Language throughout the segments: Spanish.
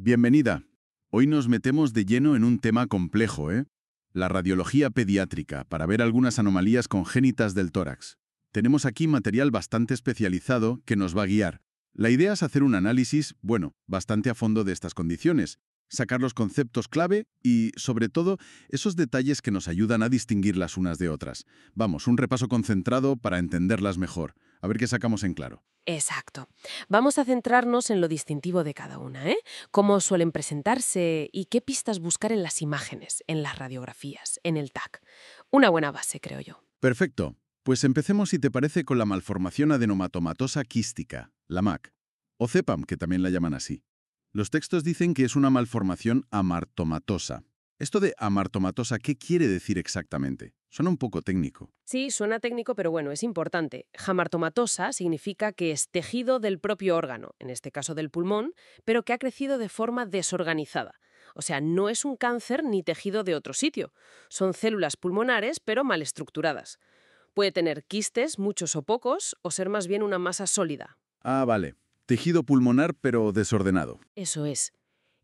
Bienvenida. Hoy nos metemos de lleno en un tema complejo, ¿eh? La radiología pediátrica, para ver algunas anomalías congénitas del tórax. Tenemos aquí material bastante especializado que nos va a guiar. La idea es hacer un análisis, bueno, bastante a fondo de estas condiciones, sacar los conceptos clave y, sobre todo, esos detalles que nos ayudan a distinguir las unas de otras. Vamos, un repaso concentrado para entenderlas mejor. A ver qué sacamos en claro. Exacto. Vamos a centrarnos en lo distintivo de cada una, ¿eh? Cómo suelen presentarse y qué pistas buscar en las imágenes, en las radiografías, en el TAC. Una buena base, creo yo. Perfecto. Pues empecemos, si te parece, con la malformación adenomatomatosa quística, la MAC, o CEPAM, que también la llaman así. Los textos dicen que es una malformación amartomatosa. Esto de amartomatosa, ¿qué quiere decir exactamente? Suena un poco técnico. Sí, suena técnico, pero bueno, es importante. Hamartomatosa significa que es tejido del propio órgano, en este caso del pulmón, pero que ha crecido de forma desorganizada. O sea, no es un cáncer ni tejido de otro sitio. Son células pulmonares, pero mal estructuradas. Puede tener quistes, muchos o pocos, o ser más bien una masa sólida. Ah, vale. Tejido pulmonar, pero desordenado. Eso es.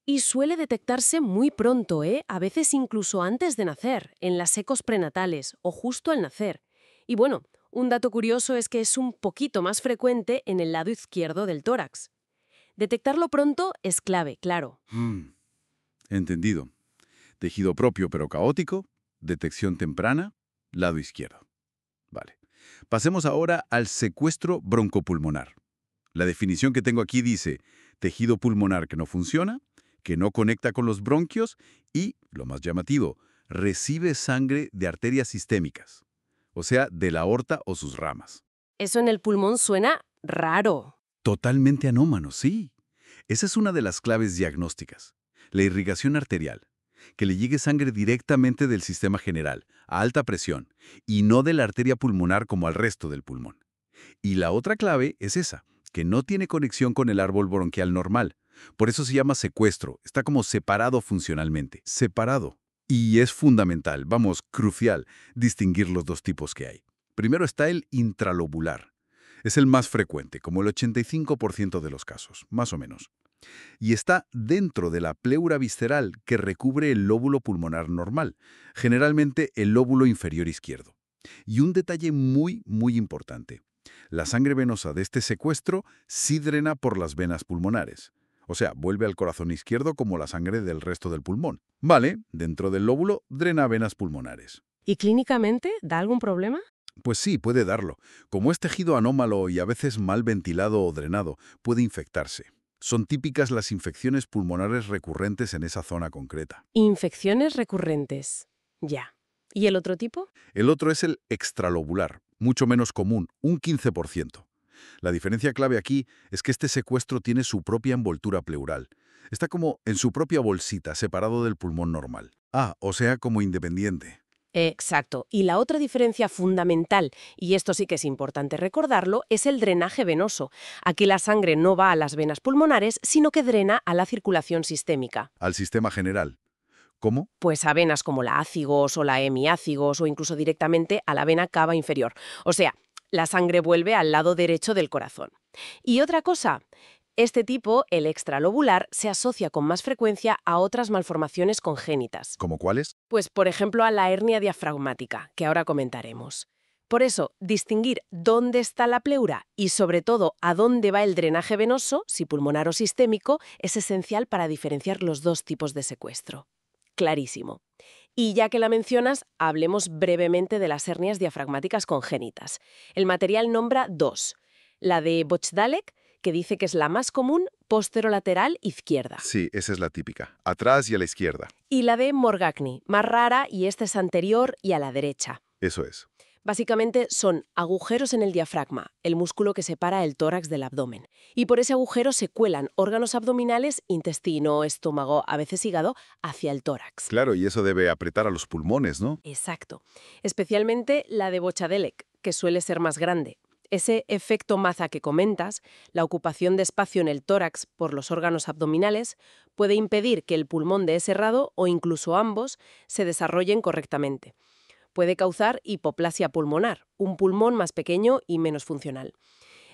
Y suele detectarse muy pronto, ¿eh? A veces incluso antes de nacer, en las ecos prenatales o justo al nacer. Y bueno, un dato curioso es que es un poquito más frecuente en el lado izquierdo del tórax. Detectarlo pronto es clave, claro. Entendido. Tejido propio, pero caótico. Detección temprana. Lado izquierdo. Vale. Pasemos ahora al secuestro broncopulmonar. La definición que tengo aquí dice tejido pulmonar que no funciona, que no conecta con los bronquios y, lo más llamativo, recibe sangre de arterias sistémicas, o sea, de la aorta o sus ramas. Eso en el pulmón suena raro. Totalmente anómalo, sí. Esa es una de las claves diagnósticas. La irrigación arterial, que le llegue sangre directamente del sistema general, a alta presión, y no de la arteria pulmonar como al resto del pulmón. Y la otra clave es esa, que no tiene conexión con el árbol bronquial normal. Por eso se llama secuestro, está como separado funcionalmente, separado. Y es fundamental, vamos, crucial, distinguir los dos tipos que hay. Primero está el intralobular. Es el más frecuente, como el 85% de los casos, más o menos. Y está dentro de la pleura visceral que recubre el lóbulo pulmonar normal, generalmente el lóbulo inferior izquierdo. Y un detalle muy importante. La sangre venosa de este secuestro sí drena por las venas pulmonares. O sea, vuelve al corazón izquierdo como la sangre del resto del pulmón. Vale, dentro del lóbulo drena venas pulmonares. ¿Y clínicamente da algún problema? Pues sí, puede darlo. Como es tejido anómalo y a veces mal ventilado o drenado, puede infectarse. Son típicas las infecciones pulmonares recurrentes en esa zona concreta. Infecciones recurrentes. Ya. ¿Y el otro tipo? El otro es el extralobular, mucho menos común, un 15%. La diferencia clave aquí es que este secuestro tiene su propia envoltura pleural. Está como en su propia bolsita, separado del pulmón normal. Ah, o sea, como independiente. Exacto. Y la otra diferencia fundamental, y esto sí que es importante recordarlo, es el drenaje venoso. Aquí la sangre no va a las venas pulmonares, sino que drena a la circulación sistémica. Al sistema general. ¿Cómo? Pues a venas como la ácigos o la hemiácigos o incluso directamente a la vena cava inferior. O sea, la sangre vuelve al lado derecho del corazón. Y otra cosa, este tipo, el extralobular, se asocia con más frecuencia a otras malformaciones congénitas. ¿Cómo cuáles? Pues, por ejemplo, a la hernia diafragmática, que ahora comentaremos. Por eso, distinguir dónde está la pleura y, sobre todo, a dónde va el drenaje venoso, si pulmonar o sistémico, es esencial para diferenciar los dos tipos de secuestro. Clarísimo. Y ya que la mencionas, hablemos brevemente de las hernias diafragmáticas congénitas. El material nombra dos. La de Bochdalek, que dice que es la más común, posterolateral izquierda. Sí, esa es la típica. Atrás y a la izquierda. Y la de Morgagni, más rara y esta es anterior y a la derecha. Eso es. Básicamente son agujeros en el diafragma, el músculo que separa el tórax del abdomen. Y por ese agujero se cuelan órganos abdominales, intestino, estómago, a veces hígado, hacia el tórax. Claro, y eso debe apretar a los pulmones, ¿no? Exacto. Especialmente la de Bochdalek, que suele ser más grande. Ese efecto maza que comentas, la ocupación de espacio en el tórax por los órganos abdominales, puede impedir que el pulmón dé cerrado o incluso ambos se desarrollen correctamente. Puede causar hipoplasia pulmonar, un pulmón más pequeño y menos funcional.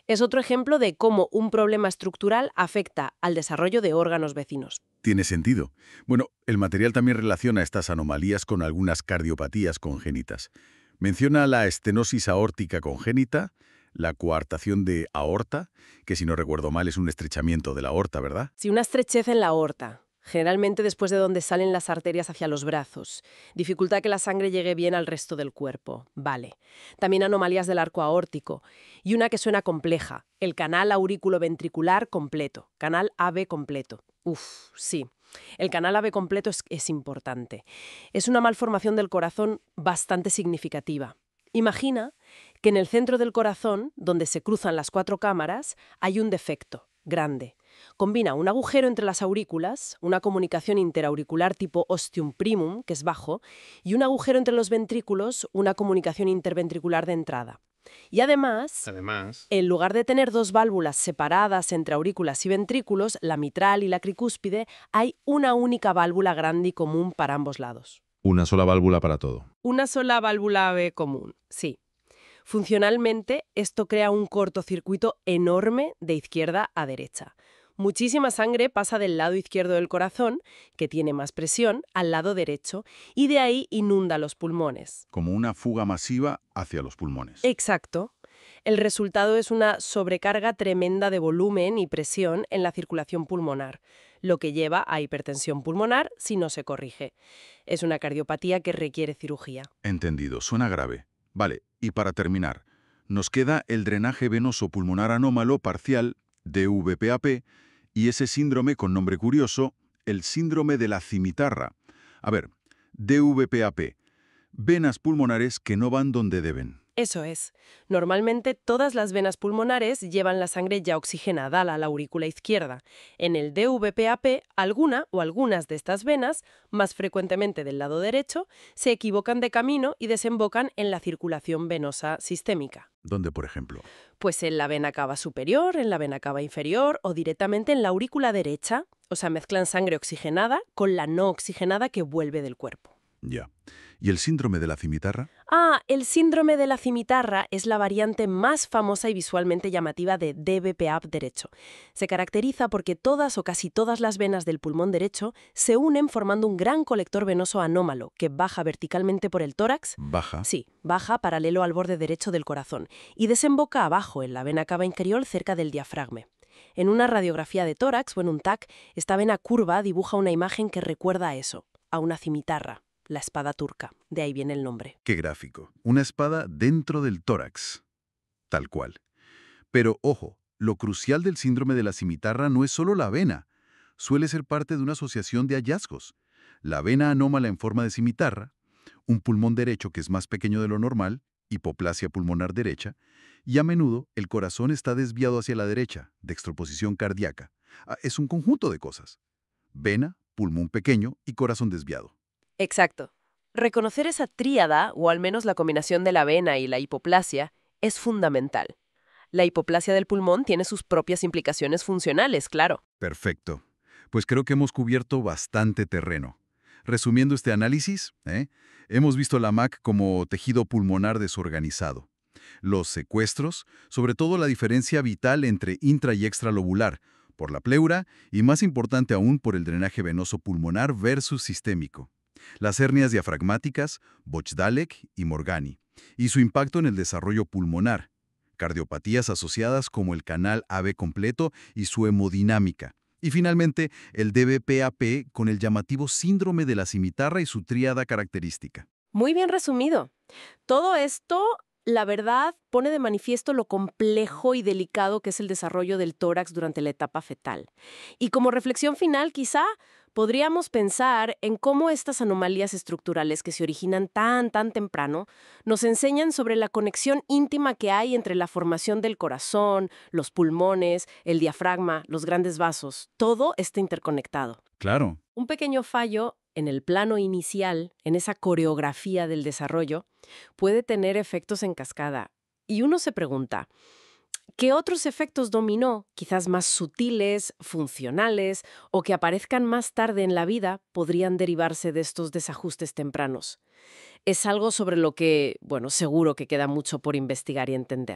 Es otro ejemplo de cómo un problema estructural afecta al desarrollo de órganos vecinos. Tiene sentido. Bueno, el material también relaciona estas anomalías con algunas cardiopatías congénitas. Menciona la estenosis aórtica congénita, la coartación de aorta, que si no recuerdo mal es un estrechamiento de la aorta, ¿verdad? Si una estrechez en la aorta, generalmente después de donde salen las arterias hacia los brazos, dificulta que la sangre llegue bien al resto del cuerpo. Vale. También anomalías del arco aórtico. Y una que suena compleja, el canal aurículo-ventricular completo, canal AB completo. Uf, sí. El canal AB completo es importante. Es una malformación del corazón bastante significativa. Imagina que en el centro del corazón, donde se cruzan las 4 cámaras, hay un defecto grande. Combina un agujero entre las aurículas, una comunicación interauricular tipo ostium primum, que es bajo, y un agujero entre los ventrículos, una comunicación interventricular de entrada. Y además, en lugar de tener 2 válvulas separadas entre aurículas y ventrículos, la mitral y la tricúspide, hay una única válvula grande y común para ambos lados. Una sola válvula para todo. Una sola válvula AB común, sí. Funcionalmente, esto crea un cortocircuito enorme de izquierda a derecha. Muchísima sangre pasa del lado izquierdo del corazón, que tiene más presión, al lado derecho, y de ahí inunda los pulmones. Como una fuga masiva hacia los pulmones. Exacto. El resultado es una sobrecarga tremenda de volumen y presión en la circulación pulmonar, lo que lleva a hipertensión pulmonar si no se corrige. Es una cardiopatía que requiere cirugía. Entendido, suena grave. Vale, y para terminar, nos queda el drenaje venoso pulmonar anómalo parcial, DVPAP, y ese síndrome con nombre curioso, el síndrome de la cimitarra. A ver, DVPAP, venas pulmonares que no van donde deben. Eso es. Normalmente todas las venas pulmonares llevan la sangre ya oxigenada a la aurícula izquierda. En el DVPAP, alguna o algunas de estas venas, más frecuentemente del lado derecho, se equivocan de camino y desembocan en la circulación venosa sistémica. ¿Dónde, por ejemplo? Pues en la vena cava superior, en la vena cava inferior o directamente en la aurícula derecha, o sea, mezclan sangre oxigenada con la no oxigenada que vuelve del cuerpo. Ya. ¿Y el síndrome de la cimitarra? El síndrome de la cimitarra es la variante más famosa y visualmente llamativa de DVPAP derecho. Se caracteriza porque todas o casi todas las venas del pulmón derecho se unen formando un gran colector venoso anómalo que baja verticalmente por el tórax. Baja. Sí, baja paralelo al borde derecho del corazón y desemboca abajo en la vena cava inferior cerca del diafragma. En una radiografía de tórax o en un TAC, esta vena curva dibuja una imagen que recuerda a eso, a una cimitarra. La espada turca, de ahí viene el nombre. Qué gráfico. Una espada dentro del tórax. Tal cual. Pero, ojo, lo crucial del síndrome de la cimitarra no es solo la vena. Suele ser parte de una asociación de hallazgos. La vena anómala en forma de cimitarra, un pulmón derecho que es más pequeño de lo normal, hipoplasia pulmonar derecha, y a menudo el corazón está desviado hacia la derecha, dextroposición cardíaca. Es un conjunto de cosas. Vena, pulmón pequeño y corazón desviado. Exacto. Reconocer esa tríada, o al menos la combinación de la vena y la hipoplasia, es fundamental. La hipoplasia del pulmón tiene sus propias implicaciones funcionales, claro. Perfecto. Pues creo que hemos cubierto bastante terreno. Resumiendo este análisis, hemos visto la MAC como tejido pulmonar desorganizado. Los secuestros, sobre todo la diferencia vital entre intra y extralobular, por la pleura y más importante aún por el drenaje venoso pulmonar versus sistémico. Las hernias diafragmáticas, Bochdalek y Morgani, y su impacto en el desarrollo pulmonar, cardiopatías asociadas como el canal AB completo y su hemodinámica, y finalmente el DVPAP con el llamativo síndrome de la cimitarra y su tríada característica. Muy bien resumido. Todo esto, la verdad, pone de manifiesto lo complejo y delicado que es el desarrollo del tórax durante la etapa fetal. Y como reflexión final, quizá podríamos pensar en cómo estas anomalías estructurales que se originan tan temprano nos enseñan sobre la conexión íntima que hay entre la formación del corazón, los pulmones, el diafragma, los grandes vasos. Todo está interconectado. Claro. Un pequeño fallo en el plano inicial, en esa coreografía del desarrollo, puede tener efectos en cascada. Y uno se pregunta, ¿qué otros efectos dominó, quizás más sutiles, funcionales, o que aparezcan más tarde en la vida, podrían derivarse de estos desajustes tempranos? Es algo sobre lo que, seguro que queda mucho por investigar y entender.